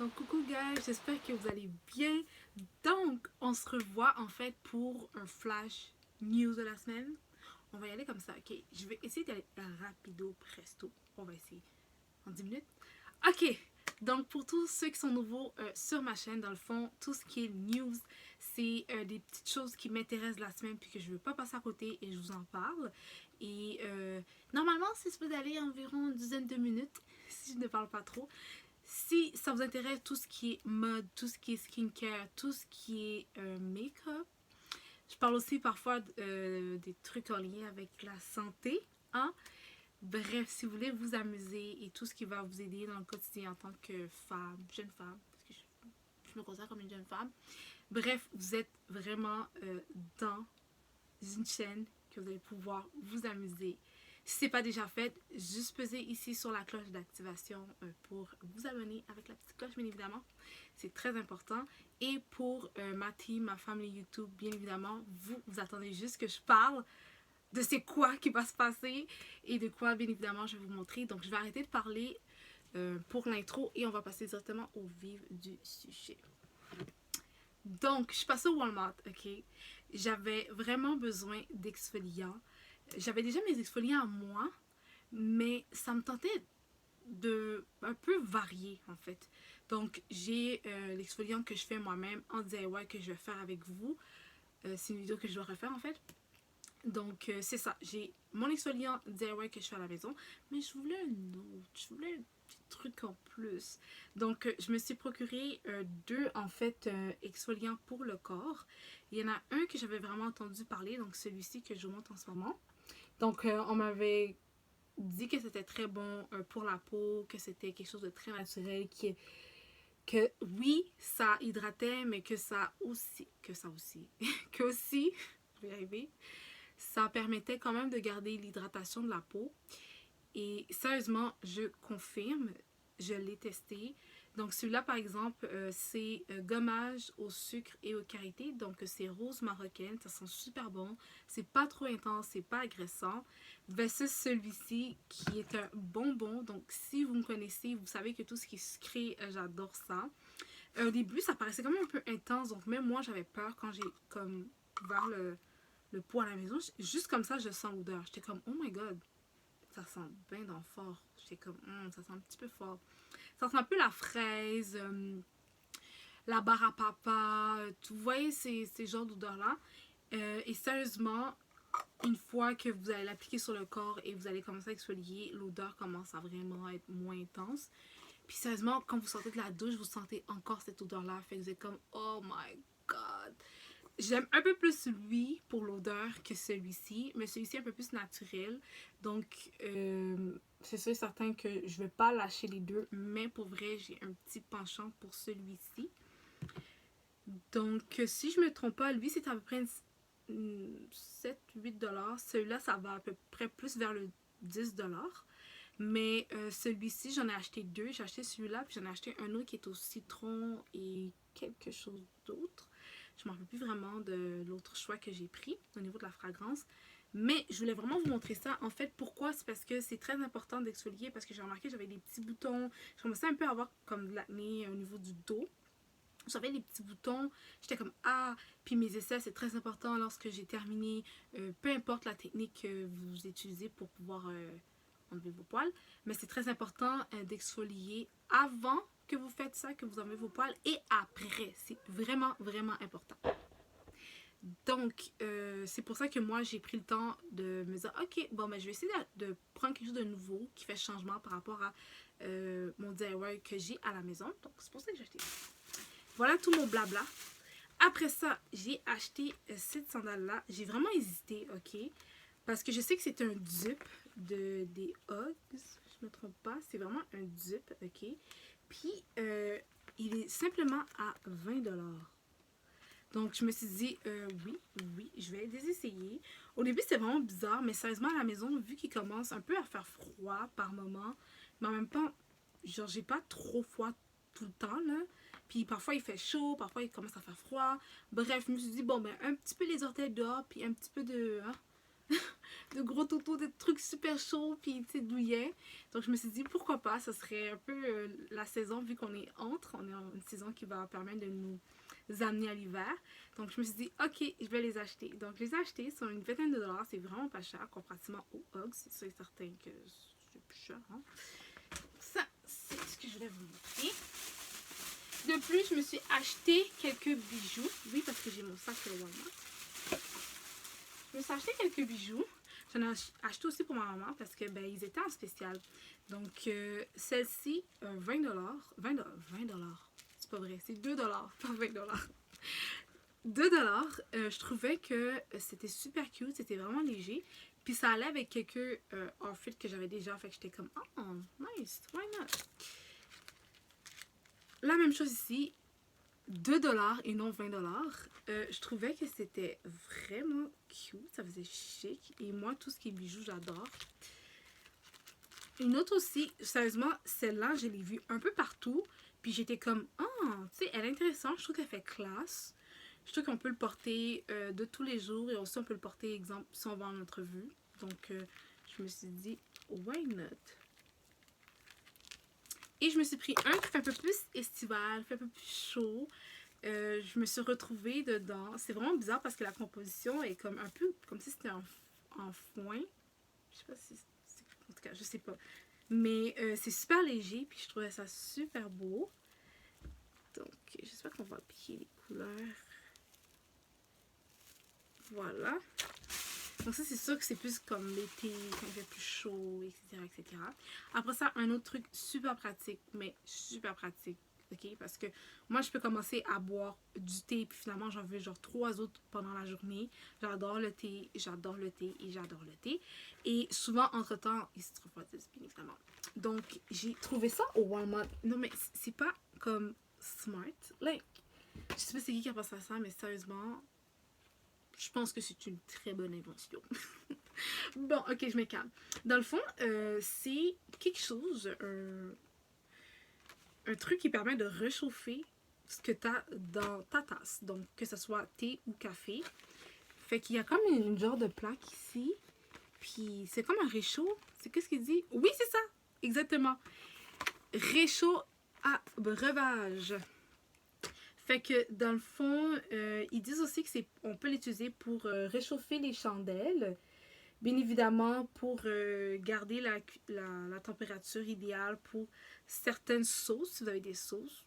Donc coucou guys, j'espère que vous allez bien. Donc on se revoit en fait pour un flash news de la semaine. On va y aller comme ça, ok? Je vais essayer d'aller rapido presto. On va essayer en 10 minutes. Ok, donc pour tous ceux qui sont nouveaux sur ma chaîne, dans le fond, tout ce qui est news, c'est des petites choses qui m'intéressent la semaine puis que je ne veux pas passer à côté et je vous en parle. Et normalement, c'est supposé aller environ une dizaine de minutes si je ne parle pas trop. Si ça vous intéresse tout ce qui est mode, tout ce qui est skincare, tout ce qui est make-up, je parle aussi parfois des trucs en lien avec la santé. Hein? Bref, si vous voulez vous amuser et tout ce qui va vous aider dans le quotidien en tant que femme, jeune femme, parce que je me considère comme une jeune femme. Bref, vous êtes vraiment dans une chaîne que vous allez pouvoir vous amuser. Si ce n'est pas déjà fait, juste pesez ici sur la cloche d'activation pour vous abonner avec la petite cloche, bien évidemment. C'est très important. Et pour ma team, ma famille YouTube, bien évidemment, vous attendez juste que je parle de c'est quoi qui va se passer et de quoi, bien évidemment, je vais vous montrer. Donc, je vais arrêter de parler pour l'intro et on va passer directement au vif du sujet. Donc, je suis passée au Walmart, ok? J'avais vraiment besoin d'exfoliants. J'avais déjà mes exfoliants à moi, mais ça me tentait de un peu varier, en fait. Donc, j'ai l'exfoliant que je fais moi-même en DIY que je vais faire avec vous. C'est une vidéo que je dois refaire, en fait. Donc, c'est ça. J'ai mon exfoliant DIY que je fais à la maison, mais je voulais un autre. Je voulais un petit truc en plus. Donc, je me suis procuré deux, en fait, exfoliants pour le corps. Il y en a un que j'avais vraiment entendu parler, donc celui-ci que je vous montre en ce moment. Donc, on m'avait dit que c'était très bon pour la peau, que c'était quelque chose de très naturel, que oui, ça hydratait, mais que ça aussi, que aussi, je vais y arriver, ça permettait quand même de garder l'hydratation de la peau. Et sérieusement, je confirme, je l'ai testé. Donc celui-là, par exemple, c'est gommage au sucre et aux karités. Donc c'est rose marocaine, ça sent super bon. C'est pas trop intense, c'est pas agressant. Versus celui-ci qui est un bonbon. Donc si vous me connaissez, vous savez que tout ce qui est sucré, j'adore ça. Au début, ça paraissait quand même un peu intense. Donc même moi, j'avais peur quand j'ai comme ouvert le pot à la maison. Juste comme ça, je sens l'odeur. J'étais comme, oh my god, ça sent bien dans fort. J'étais comme, ça sent un petit peu fort. Ça sent un peu la fraise, la barre à papa. Vous voyez ces genres d'odeurs-là. Et sérieusement, une fois que vous allez l'appliquer sur le corps et vous allez commencer à exfolier, l'odeur commence à vraiment être moins intense. Puis sérieusement, quand vous sortez de la douche, vous sentez encore cette odeur-là. Fait que vous êtes comme, oh my god. J'aime un peu plus lui pour l'odeur que celui-ci, mais celui-ci est un peu plus naturel. Donc, c'est sûr et certain que je ne vais pas lâcher les deux, mais pour vrai, j'ai un petit penchant pour celui-ci. Donc, si je ne me trompe pas, lui, c'est à peu près 7-8$. Celui-là, ça va à peu près plus vers le 10$. Mais celui-ci, j'en ai acheté deux. J'ai acheté celui-là, puis j'en ai acheté un autre qui est au citron et quelque chose d'autre. Je ne me rappelle plus vraiment de l'autre choix que j'ai pris au niveau de la fragrance. Mais je voulais vraiment vous montrer ça. En fait, pourquoi? C'est parce que c'est très important d'exfolier parce que j'ai remarqué que j'avais des petits boutons. Je commençais un peu à avoir comme de l'acné au niveau du dos. J'avais des petits boutons. J'étais comme, ah, puis mes aisselles, c'est très important lorsque j'ai terminé. Peu importe la technique que vous utilisez pour pouvoir enlever vos poils. Mais c'est très important d'exfolier avant que vous faites ça, que vous enlevez vos poils et après. C'est vraiment, vraiment important. Donc, c'est pour ça que moi, j'ai pris le temps de me dire, ok, bon, ben, je vais essayer de prendre quelque chose de nouveau qui fait changement par rapport à mon DIY que j'ai à la maison. Donc, c'est pour ça que j'ai acheté. Voilà tout mon blabla. Après ça, j'ai acheté cette sandale-là. J'ai vraiment hésité, ok? Parce que je sais que c'est un dupe des Uggs. Je me trompe pas. C'est vraiment un dupe, ok? Puis, il est simplement à 20$. Donc, je me suis dit, oui, je vais les essayer. Au début, c'était vraiment bizarre, mais sérieusement, à la maison, vu qu'il commence un peu à faire froid par moment, mais en même temps, genre, j'ai pas trop froid tout le temps, là. Puis parfois, il fait chaud, parfois, il commence à faire froid. Bref, je me suis dit, bon, ben, un petit peu les orteils dehors, puis un petit peu de... Hein, de gros toutous, des trucs super chauds, puis tu sais, douillets. Donc je me suis dit, pourquoi pas, ça serait un peu la saison, vu qu'on est on est en une saison qui va permettre de nous amener à l'hiver. Donc je me suis dit, ok, je vais les acheter. Donc je les ai achetés, sont une vingtaine de dollars, c'est vraiment pas cher, comparativement aux Hugs, c'est sûr et certain que c'est plus cher. Hein? Ça, c'est ce que je vais vous montrer. De plus, je me suis acheté quelques bijoux. Oui, parce que j'ai mon sac Walmart. Je me suis acheté quelques bijoux. J'en ai acheté aussi pour ma maman parce que ben, ils étaient en spécial. Donc, celle-ci, 20 dollars. 20 dollars. C'est pas vrai, c'est 2 dollars, pas 20 dollars. 2 dollars. Je trouvais que c'était super cute, c'était vraiment léger. Puis ça allait avec quelques outfits que j'avais déjà. Fait que j'étais comme, oh, nice, why not? La même chose ici, 2 dollars et non 20 dollars. Je trouvais que c'était vraiment cute, ça faisait chic. Et moi, tout ce qui est bijoux, j'adore. Une autre aussi, sérieusement, celle-là, je l'ai vue un peu partout. Puis j'étais comme, tu sais, elle est intéressante. Je trouve qu'elle fait classe. Je trouve qu'on peut le porter de tous les jours. Et aussi, on peut le porter, exemple, si on va en entrevue. Donc, je me suis dit, why not? Et je me suis pris un qui fait un peu plus estival, fait un peu plus chaud. Je me suis retrouvée dedans. C'est vraiment bizarre parce que la composition est comme un peu comme si c'était en foin. Je sais pas si c'est... En tout cas, je sais pas. Mais c'est super léger, puis je trouvais ça super beau. Donc, j'espère qu'on va appliquer les couleurs. Voilà. Donc ça, c'est sûr que c'est plus comme l'été, quand il fait plus chaud, etc., etc. Après ça, un autre truc super pratique, mais super pratique, ok? Parce que moi, je peux commencer à boire du thé, puis finalement, j'en veux genre 3 autres pendant la journée. J'adore le thé, j'adore le thé et j'adore le thé. Et souvent, entre-temps, ils se refroidissent, bien évidemment. Donc, j'ai trouvé ça au Walmart. Non, mais c'est pas comme smart. Like, je sais pas c'est qui a pensé à ça, mais sérieusement... Je pense que c'est une très bonne invention. Bon, ok, je me calme. Dans le fond, c'est quelque chose, un truc qui permet de réchauffer ce que tu as dans ta tasse. Donc, que ce soit thé ou café. Fait qu'il y a comme une genre de plaque ici. Puis, c'est comme un réchaud. C'est qu'est-ce qu'il dit? Oui, c'est ça! Exactement. Réchaud à breuvage. Fait que dans le fond, ils disent aussi que on peut l'utiliser pour réchauffer les chandelles. Bien évidemment, pour garder la température idéale pour certaines sauces, si vous avez des sauces.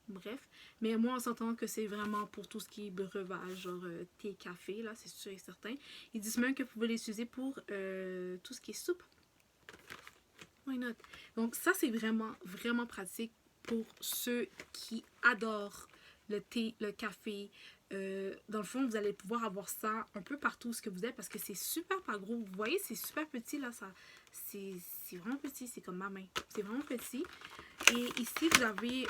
Bref. Mais moi, on s'entend que c'est vraiment pour tout ce qui est breuvage, genre thé, café, là, c'est sûr et certain. Ils disent même que vous pouvez l'utiliser pour tout ce qui est soupe. Why not? Donc ça, c'est vraiment, vraiment pratique pour ceux qui adorent le thé, le café. Dans le fond, vous allez pouvoir avoir ça un peu partout où ce que vous êtes parce que c'est super pas gros. Vous voyez, c'est super petit là. C'est vraiment petit. C'est comme ma main. C'est vraiment petit. Et ici, vous avez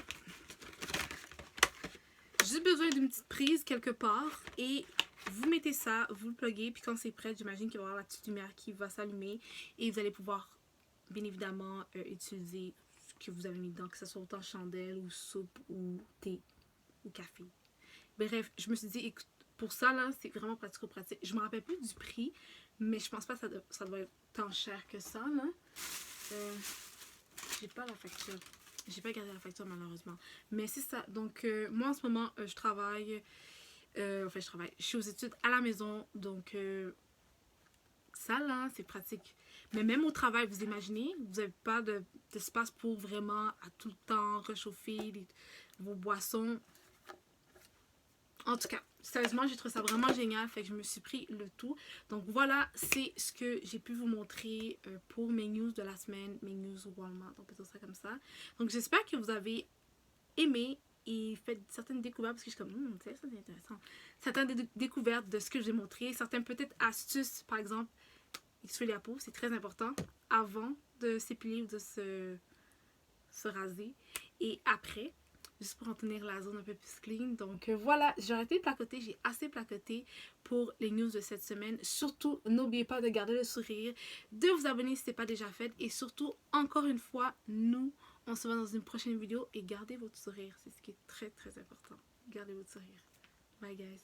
juste besoin d'une petite prise quelque part et vous mettez ça, vous le pluguez. Puis quand c'est prêt, j'imagine qu'il va y avoir la petite lumière qui va s'allumer et vous allez pouvoir bien évidemment utiliser ce que vous avez mis dedans, que ce soit autant chandelle ou soupe ou thé ou café. Bref, je me suis dit, écoute, pour ça, là, c'est vraiment pratico-pratique. Je me rappelle plus du prix, mais je pense pas que ça doit être tant cher que ça, là. J'ai pas la facture. J'ai pas gardé la facture, malheureusement. Mais c'est ça. Donc, moi, en ce moment, je travaille. Enfin, je travaille. Je suis aux études à la maison. Donc, ça, là, c'est pratique. Mais même au travail, vous imaginez, vous n'avez pas d'espace pour vraiment à tout le temps réchauffer vos boissons. En tout cas, sérieusement, j'ai trouvé ça vraiment génial. Fait que je me suis pris le tout. Donc voilà, c'est ce que j'ai pu vous montrer pour mes news de la semaine. Mes news Walmart, on peut dire ça comme ça. Donc j'espère que vous avez aimé et fait certaines découvertes. Parce que je suis comme, ça c'est intéressant. Certaines découvertes de ce que j'ai montré. Certaines peut-être astuces, par exemple, exfolier la peau, c'est très important. Avant de s'épiler ou de se raser. Et après, juste pour en tenir la zone un peu plus clean. Donc voilà, j'ai arrêté de placoter, j'ai assez placoté pour les news de cette semaine. Surtout, n'oubliez pas de garder le sourire, de vous abonner si ce n'est pas déjà fait. Et surtout, encore une fois, nous, on se voit dans une prochaine vidéo et gardez votre sourire. C'est ce qui est très très important. Gardez votre sourire. Bye guys.